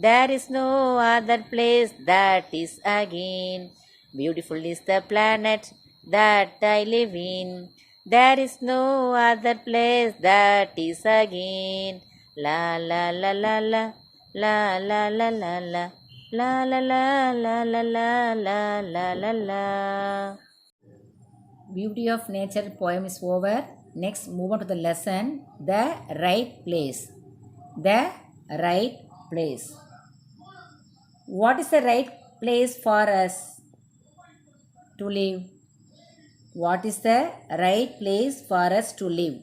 There is no other place that is again. Beautiful is the planet that I live in. There is no other place that is again. La la la la la la la la la la la la la la la la la la la la. Beauty of nature poem is over. Next, move on to the lesson. The right place. The right place. What is the right place for us to live? What is the right place for us to live?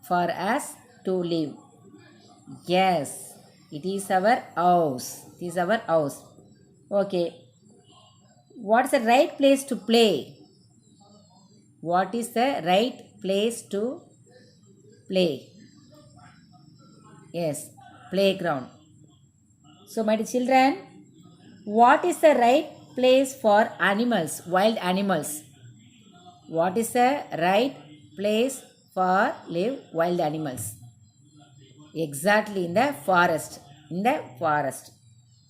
For us to live. Yes, it is our house. It is our house. Okay. What is the right place to play? What is the right place to play? Yes, playground. So, my dear children, what is the right place for animals, wild animals? What is the right place for live wild animals? Exactly, in the forest. In the forest.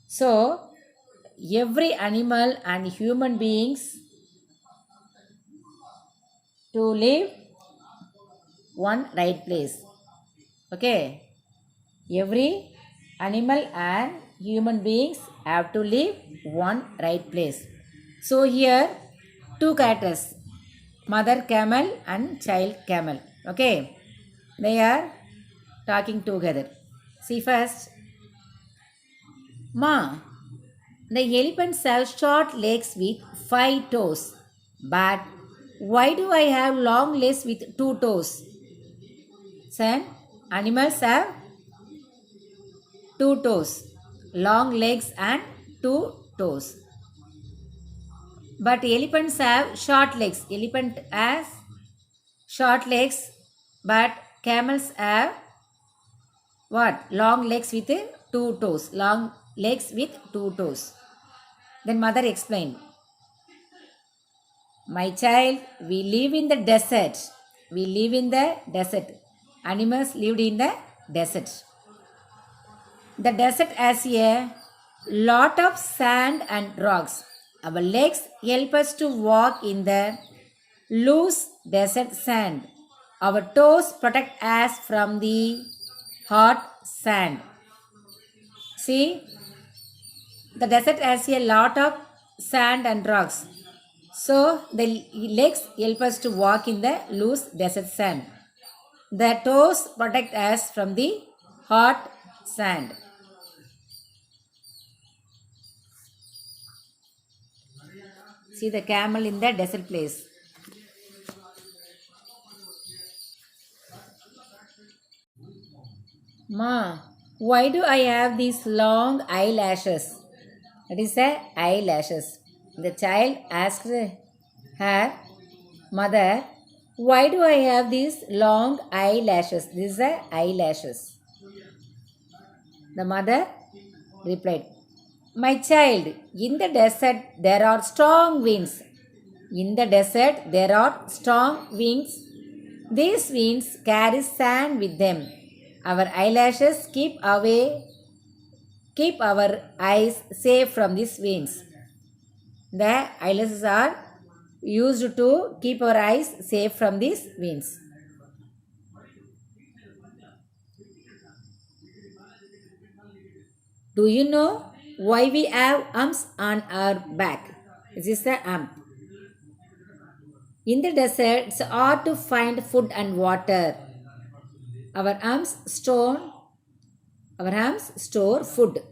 So, every animal and human beings to live one right place. Okay. Every animal and human beings have to live one right place. So here two characters, mother camel and child camel. Okay. They are talking together. See first. Ma, the elephants have short legs with 5 toes. But why do I have long legs with 2 toes? Son, animals have 2 toes, long legs and 2 toes. But elephants have short legs. Elephant has short legs, but camels have what? Long legs with 2 toes. Long legs with 2 toes. Then mother explained, my child, we live in the desert. We live in the desert. Animals lived in the desert. The desert has a lot of sand and rocks. Our legs help us to walk in the loose desert sand. Our toes protect us from the hot sand. See, the desert has a lot of sand and rocks. So, the legs help us to walk in the loose desert sand. The toes protect us from the hot sand. See the camel in the desert place. Ma, why do I have these long eyelashes? That is the eyelashes. The child asked her mother, why do I have these long eyelashes? These are the eyelashes. The mother replied, my child, in the desert there are strong winds. In the desert there are strong winds. These winds carry sand with them. Our eyelashes keep our eyes safe from these winds. The eyelashes are used to keep our eyes safe from these winds. Do you know why we have arms on our back? This is the arm. In the desert, it's hard to find food and water. Our arms store food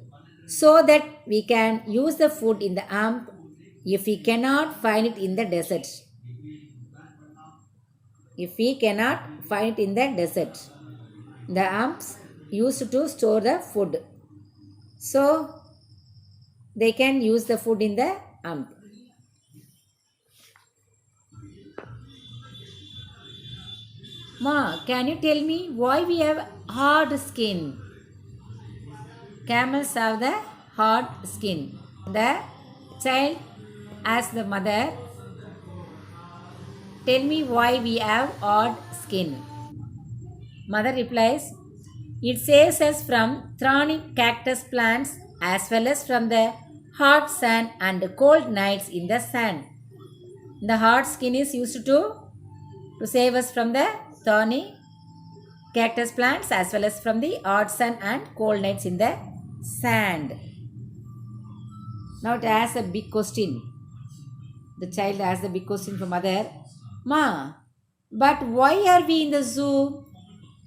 so that we can use the food in the arm if we cannot find it in the desert. If we cannot find it in the desert, the arms used to store the food. So they can use the food in the arm. Ma, can you tell me why we have hard skin? Camels have the hard skin. The child asked the mother, tell me why we have hard skin. Mother replies, It saves us from thorny cactus plants as well as from the hot sun and cold nights in the sand. The hot skin is used to save us from the thorny cactus plants as well as from the hot sun and cold nights in the sand. Now it asks a big question. The child asks the big question from mother. Ma, but why are we in the zoo?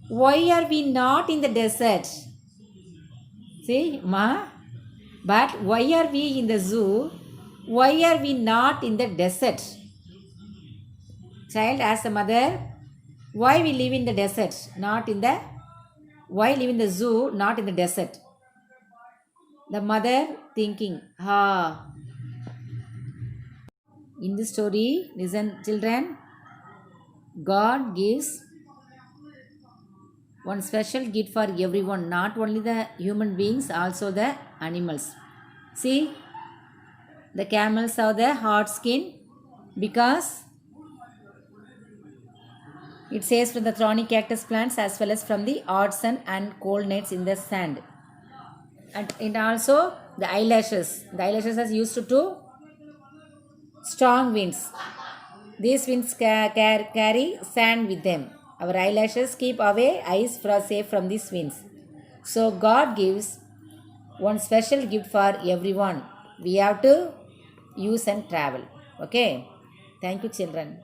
Why are we not in the desert? See, Ma, but why are we in the zoo? Why are we not in the desert? Child asks the mother, why we live in the desert, not in the, why live in the zoo, not in the desert? The mother thinking, in this story, listen children, God gives one special gift for everyone, not only the human beings, also the animals. See, the camels have the hard skin because it says from the thorny cactus plants as well as from the hot sun and cold nights in the sand. And also the eyelashes. The eyelashes are used to strong winds. These winds carry sand with them. Our eyelashes keep away eyes safe from these winds. So God gives one special gift for everyone. We have to use and travel. Okay. Thank you, children.